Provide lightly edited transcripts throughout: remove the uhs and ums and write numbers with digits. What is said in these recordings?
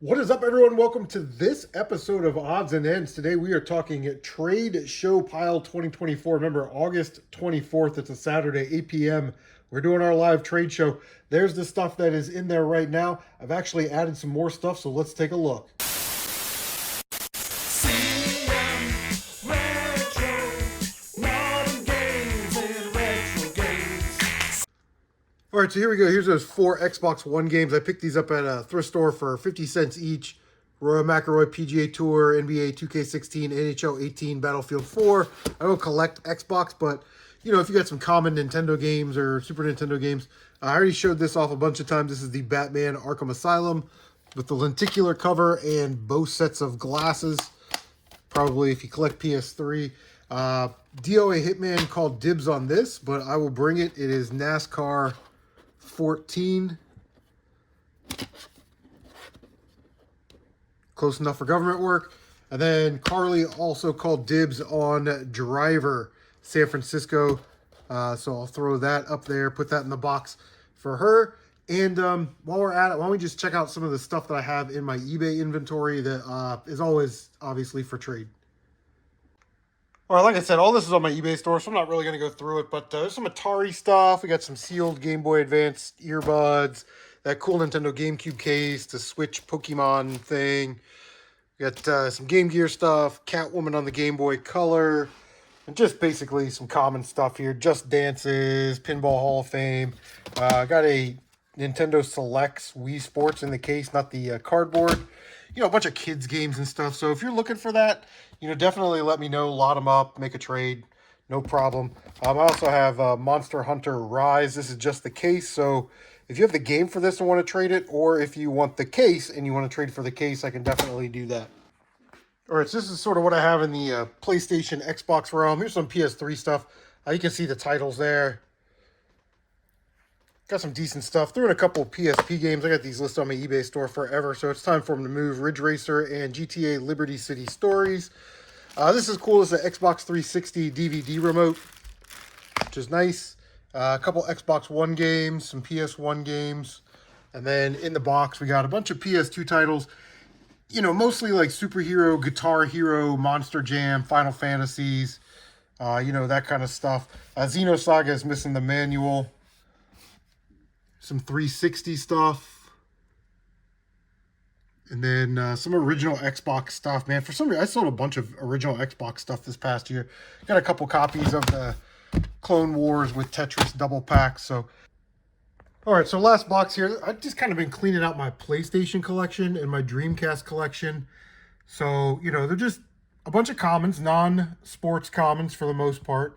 What is up, everyone? Welcome to this episode of Odds and Ends. Today we are talking Trade Show Pile 2024. Remember, August 24th, it's a Saturday, 8 p.m. We're doing our live trade show. There's the stuff that is in there right now. I've actually added some more stuff, so let's take a look. All right, so here we go. Here's those 4 Xbox One games. I picked these up at a thrift store for 50 cents each. Roy McIlroy PGA Tour, NBA 2K16, NHL 18, Battlefield 4. I don't collect Xbox, but, you know, if you got some common Nintendo games or Super Nintendo games, I already showed this off a bunch of times. This is the Batman Arkham Asylum with the lenticular cover and both sets of glasses. Probably if you collect PS3. DOA Hitman called dibs on this, but I will bring it. It is NASCAR 14. Close enough for government work. And then Carly also called dibs on Driver San Francisco. So I'll throw that up there, put that in the box for her. And while we're at it, why don't we just check out some of the stuff that I have in my eBay inventory that is always obviously for trade. All right, like I said, all this is on my eBay store, so I'm not really going to go through it, but there's some Atari stuff. We got some sealed Game Boy Advance earbuds, that cool Nintendo GameCube case, the Switch Pokemon thing. We got some Game Gear stuff, Catwoman on the Game Boy Color, and just basically some common stuff here. Just Dances, Pinball Hall of Fame. I got a Nintendo Selects Wii Sports in the case, not the cardboard. You know, a bunch of kids games and stuff. So if you're looking for that, you know, definitely let me know, lot them up, make a trade, no problem. I also have Monster Hunter Rise. This is just the case. So if you have the game for this and want to trade it, or if you want the case and you want to trade for the case, I can definitely do that. All right, so this is sort of what I have in the PlayStation, Xbox realm. Here's some PS3 stuff. You can see the titles there. Got some decent stuff. Threw in a couple of PSP games. I got these listed on my eBay store forever, so it's time for them to move. Ridge Racer and GTA Liberty City Stories. This is cool. It's an Xbox 360 DVD remote, which is nice. A couple Xbox One games, some PS1 games. And then in the box, we got a bunch of PS2 titles. You know, mostly like Superhero, Guitar Hero, Monster Jam, Final Fantasies. You know, that kind of stuff. Xenosaga is missing the manual. Some 360 stuff. And then some original Xbox stuff. Man, for some reason, I sold a bunch of original Xbox stuff this past year. Got a couple copies of the Clone Wars with Tetris double packs. So, all right, so last box here. I've just kind of been cleaning out my PlayStation collection and my Dreamcast collection. So, you know, they're just a bunch of commons, non-sports commons for the most part.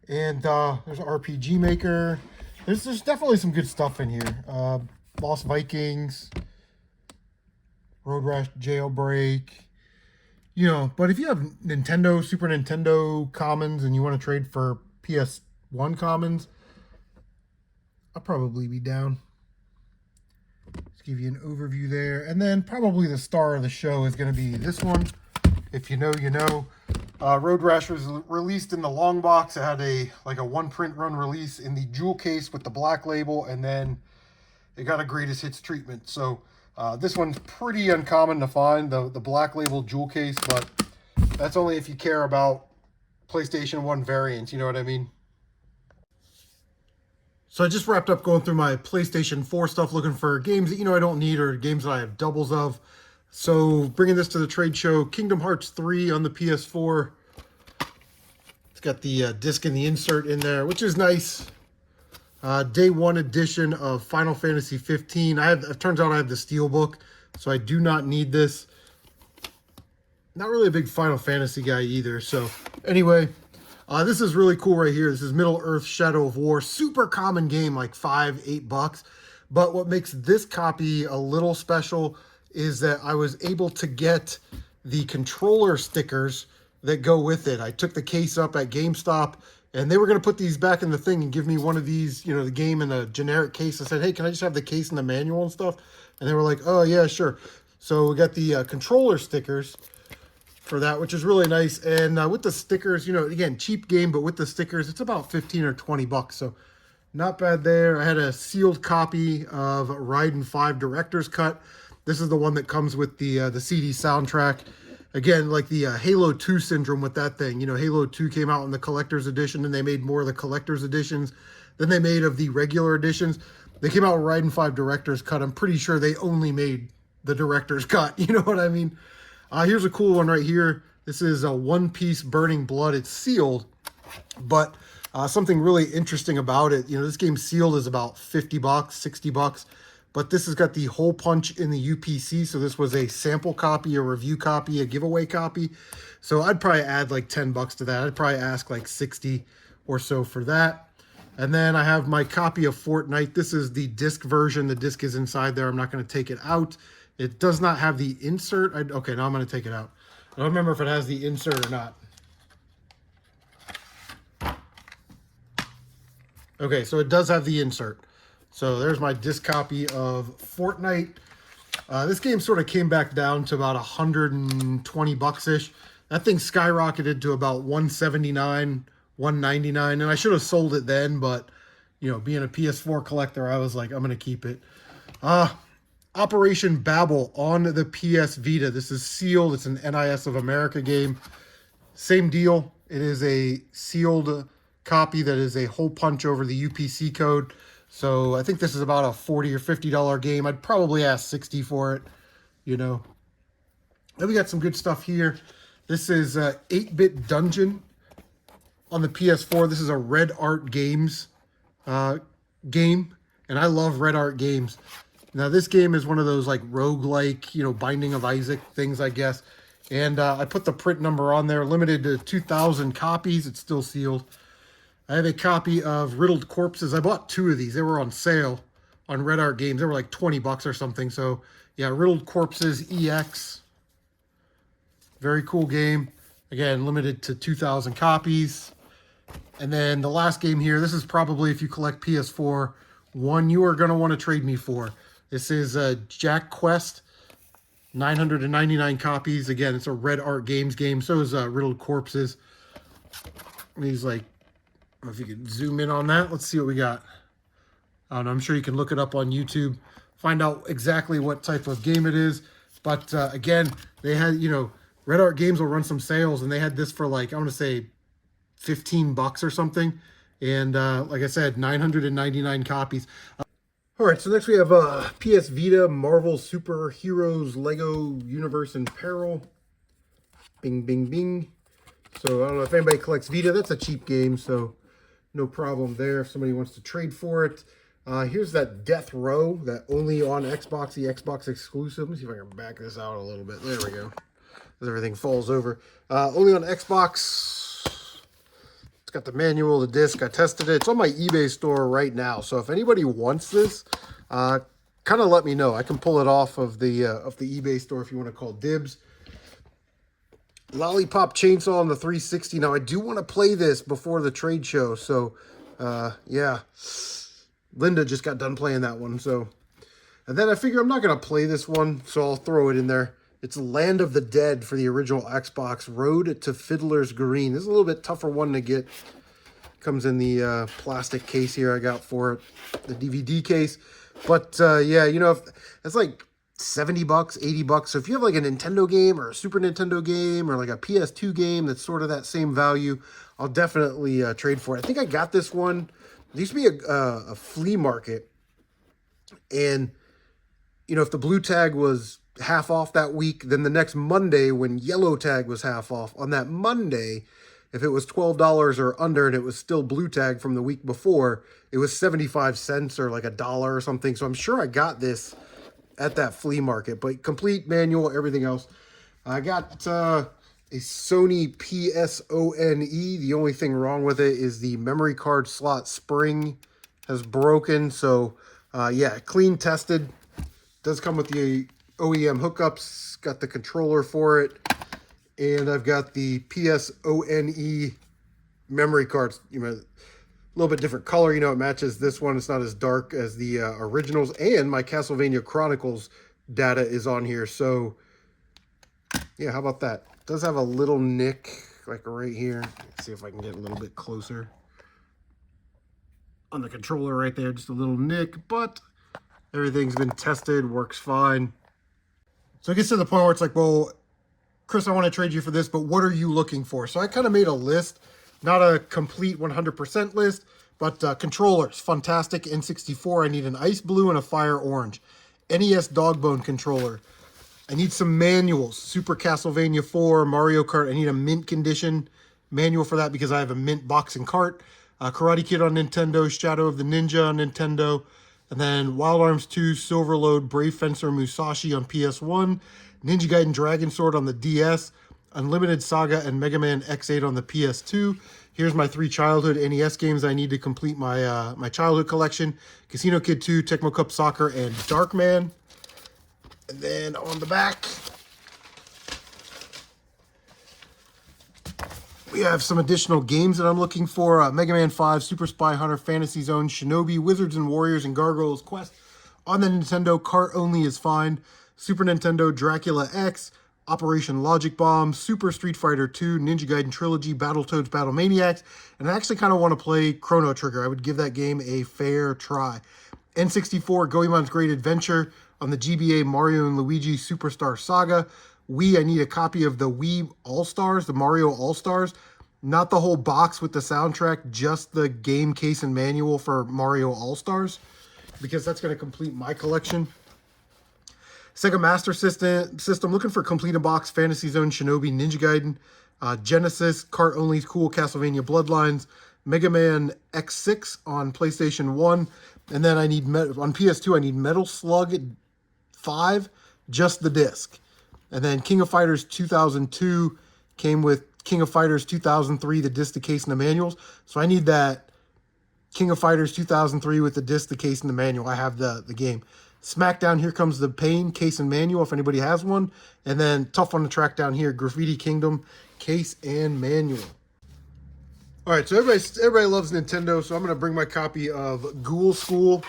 And there's an RPG Maker. There's definitely some good stuff in here. Lost Vikings, Road Rash Jailbreak. You know, but if you have Nintendo, Super Nintendo commons and you want to trade for PS1 commons, I'll probably be down. Let's give you an overview there. And then probably the star of the show is going to be this one. If you know, you know. Road Rash was released in the long box. It had a one print run release in the jewel case with the black label, and then it got a greatest hits treatment. So this one's pretty uncommon to find, the black label jewel case, but that's only if you care about PlayStation 1 variants, you know what I mean? So I just wrapped up going through my PlayStation 4 stuff, looking for games that, you know, I don't need or games that I have doubles of. So bringing this to the trade show, Kingdom Hearts 3 on the PS4. It's got the disc and the insert in there, which is nice. Day 1 edition of Final Fantasy 15. It turns out I have the Steelbook, so I do not need this. Not really a big Final Fantasy guy either. So anyway, this is really cool right here. This is Middle-earth Shadow of War. Super common game, like $5-8. But what makes this copy a little special is that I was able to get the controller stickers that go with it. I took the case up at GameStop, and they were going to put these back in the thing and give me one of these, you know, the game in a generic case. I said, hey, can I just have the case and the manual and stuff? And they were like, oh, yeah, sure. So we got the controller stickers for that, which is really nice. And with the stickers, you know, again, cheap game, but with the stickers, it's about 15 or 20 bucks. So not bad there. I had a sealed copy of Raiden 5 Director's Cut. This is the one that comes with the CD soundtrack. Again, like the Halo 2 syndrome with that thing. You know, Halo 2 came out in the collector's edition, and they made more of the collector's editions than they made of the regular editions. They came out with Raiden 5 Director's Cut. I'm pretty sure they only made the Director's Cut. You know what I mean? Here's a cool one right here. This is a One Piece Burning Blood. It's sealed, but something really interesting about it, you know, this game sealed is about 50 bucks, 60 bucks, but this has got the hole punch in the UPC. So this was a sample copy, a review copy, a giveaway copy. So I'd probably add like 10 bucks to that. I'd probably ask like 60 or so for that. And then I have my copy of Fortnite. This is the disc version. The disc is inside there. I'm not going to take it out. It does not have the insert. Okay, now I'm going to take it out. I don't remember if it has the insert or not. Okay, so it does have the insert. So there's my disc copy of Fortnite. This game sort of came back down to about 120 bucks-ish. That thing skyrocketed to about 179, 199, and I should have sold it then, but, you know, being a PS4 collector, I was like, I'm going to keep it. Operation Babel on the PS Vita. This is sealed. It's an NIS of America game. Same deal. It is a sealed copy that is a hole punch over the UPC code. So I think this is about a $40 or $50 game. I'd probably ask 60 for it, you know. Then we got some good stuff here. This is 8-Bit Dungeon on the PS4. This is a Red Art Games game, and I love Red Art Games. Now this game is one of those like roguelike, you know, Binding of Isaac things, I guess. And I put the print number on there, limited to 2,000 copies. It's still sealed. I have a copy of Riddled Corpses. I bought 2 of these. They were on sale on Red Art Games. They were like 20 bucks or something. So yeah, Riddled Corpses EX. Very cool game. Again, limited to 2,000 copies. And then the last game here, this is probably, if you collect PS4, one you are going to want to trade me for. This is Jack Quest. 999 copies. Again, it's a Red Art Games game. So is Riddled Corpses. He's like, I don't know if you can zoom in on that. Let's see what we got. I don't know. I'm sure you can look it up on YouTube, find out exactly what type of game it is. But again, they had, you know, Red Art Games will run some sales, and they had this for like, I want to say 15 bucks or something. And like I said, 999 copies. All right, so next we have PS Vita Marvel Super Heroes Lego Universe in Peril. Bing, bing, bing. So I don't know if anybody collects Vita. That's a cheap game, so no problem there if somebody wants to trade for it. Here's that Death Row, that only on Xbox, the Xbox exclusive. Let me see if I can back this out a little bit. There we go. As everything falls over. Only on Xbox. It's got the manual, the disc. I tested it. It's on my eBay store right now. So if anybody wants this, kind of let me know. I can pull it off of the eBay store if you want to call dibs. Lollipop Chainsaw on the 360. Now, I do want to play this before the trade show. So, yeah. Linda just got done playing that one. So, and then I figure I'm not going to play this one, so I'll throw it in there. It's Land of the Dead for the original Xbox. Road to Fiddler's Green. This is a little bit tougher one to get. Comes in the plastic case here I got for it. The DVD case. But, yeah, you know, if it's like 70 bucks, 80 bucks. So if you have like a Nintendo game or a Super Nintendo game or like a PS2 game that's sort of that same value, I'll definitely trade for it. I think I got this one. There used to be a flea market. And, you know, if the blue tag was half off that week, then the next Monday when yellow tag was half off, on that Monday, if it was $12 or under and it was still blue tag from the week before, it was 75 cents or like $1 or something. So I'm sure I got this at that flea market, but complete manual, everything else. I got a Sony PSONE. The only thing wrong with it is the memory card slot spring has broken. So yeah, clean tested. Does come with the OEM hookups. Got the controller for it. And I've got the PSONE memory cards. You know, a little bit different color. You know, it matches this one. It's not as dark as the originals. And my Castlevania Chronicles data is on here. So, yeah, how about that? It does have a little nick, like right here. Let's see if I can get a little bit closer. On the controller right there, just a little nick. But everything's been tested, works fine. So it gets to the point where it's like, well, Chris, I want to trade you for this, but what are you looking for? So I kind of made a list, not a complete 100% list, but controllers, fantastic. N64, I need an ice blue and a fire orange. NES Dogbone controller. I need some manuals. Super Castlevania 4, Mario Kart. I need a mint condition manual for that because I have a mint box and cart. Karate Kid on Nintendo, Shadow of the Ninja on Nintendo, and then Wild Arms 2, Silverlode, Brave Fencer Musashi on PS1, Ninja Gaiden Dragon Sword on the DS, Unlimited Saga and Mega Man X8 on the PS2. Here's my 3 childhood NES games I need to complete my my childhood collection. Casino Kid 2, Tecmo Cup Soccer, and Darkman. And then on the back, we have some additional games that I'm looking for. Mega Man 5, Super Spy Hunter, Fantasy Zone, Shinobi, Wizards and Warriors, and Gargoyles Quest. On the Nintendo, Cart Only is fine. Super Nintendo, Dracula X, Operation Logic Bomb, Super Street Fighter 2, Ninja Gaiden Trilogy, Battletoads, Battle Maniacs, and I actually kind of want to play Chrono Trigger. I would give that game a fair try. N64, Goemon's Great Adventure. On the GBA, Mario and Luigi Superstar Saga. Wii, I need a copy of the Wii All-Stars, the Mario All-Stars. Not the whole box with the soundtrack, just the game case and manual for Mario All-Stars, because that's going to complete my collection. Sega Master System, looking for complete a box, Fantasy Zone, Shinobi, Ninja Gaiden, Genesis, Cart Only, Cool, Castlevania Bloodlines, Mega Man X6 on PlayStation 1, and then I need, on PS2, I need Metal Slug 5, just the disc. And then King of Fighters 2002 came with King of Fighters 2003, the disc, the case, and the manuals. So I need that King of Fighters 2003 with the disc, the case, and the manual. I have the game. SmackDown, Here Comes the Pain, case and manual, if anybody has one. And then Tough on the Track down here, Graffiti Kingdom, case and manual. All right, so everybody loves Nintendo, so I'm going to bring my copy of Ghoul School.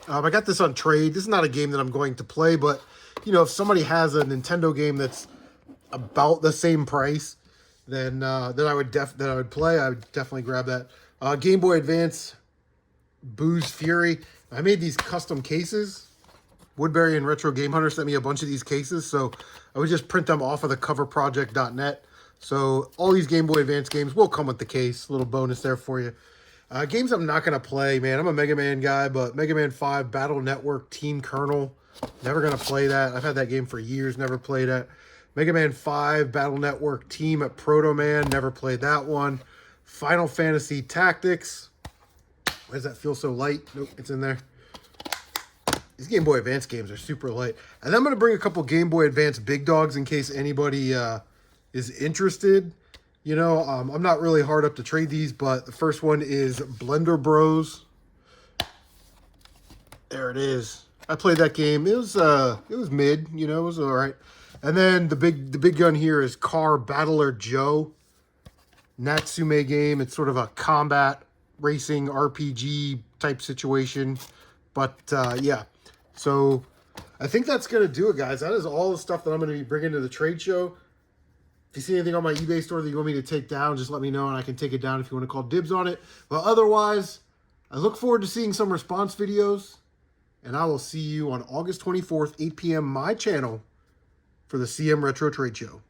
I got this on trade. This is not a game that I'm going to play, but, you know, if somebody has a Nintendo game that's about the same price, then I would play. I would definitely grab that. Game Boy Advance, Booze Fury. I made these custom cases. Woodbury and Retro Game Hunter sent me a bunch of these cases, so I would just print them off of the coverproject.net. So all these Game Boy Advance games will come with the case. A little bonus there for you. Games I'm not going to play, man. I'm a Mega Man guy, but Mega Man 5, Battle Network, Team Colonel. Never going to play that. I've had that game for years, never played it. Mega Man 5, Battle Network, Team at Proto Man. Never played that one. Final Fantasy Tactics. Why does that feel so light? Nope, it's in there. These Game Boy Advance games are super light. And then I'm going to bring a couple Game Boy Advance big dogs in case anybody is interested. You know, I'm not really hard up to trade these, but the first one is Blender Bros. There it is. I played that game. It was mid, you know, it was all right. And then the big gun here is Car Battler Joe. Natsume game. It's sort of a combat racing RPG type situation. But yeah, so I think that's going to do it, guys. That is all the stuff that I'm going to be bringing to the trade show. If you see anything on my eBay store that you want me to take down, just let me know and I can take it down if you want to call dibs on it. But otherwise, I look forward to seeing some response videos. And I will see you on August 24th, 8 p.m. my channel for the CM Retro Trade Show.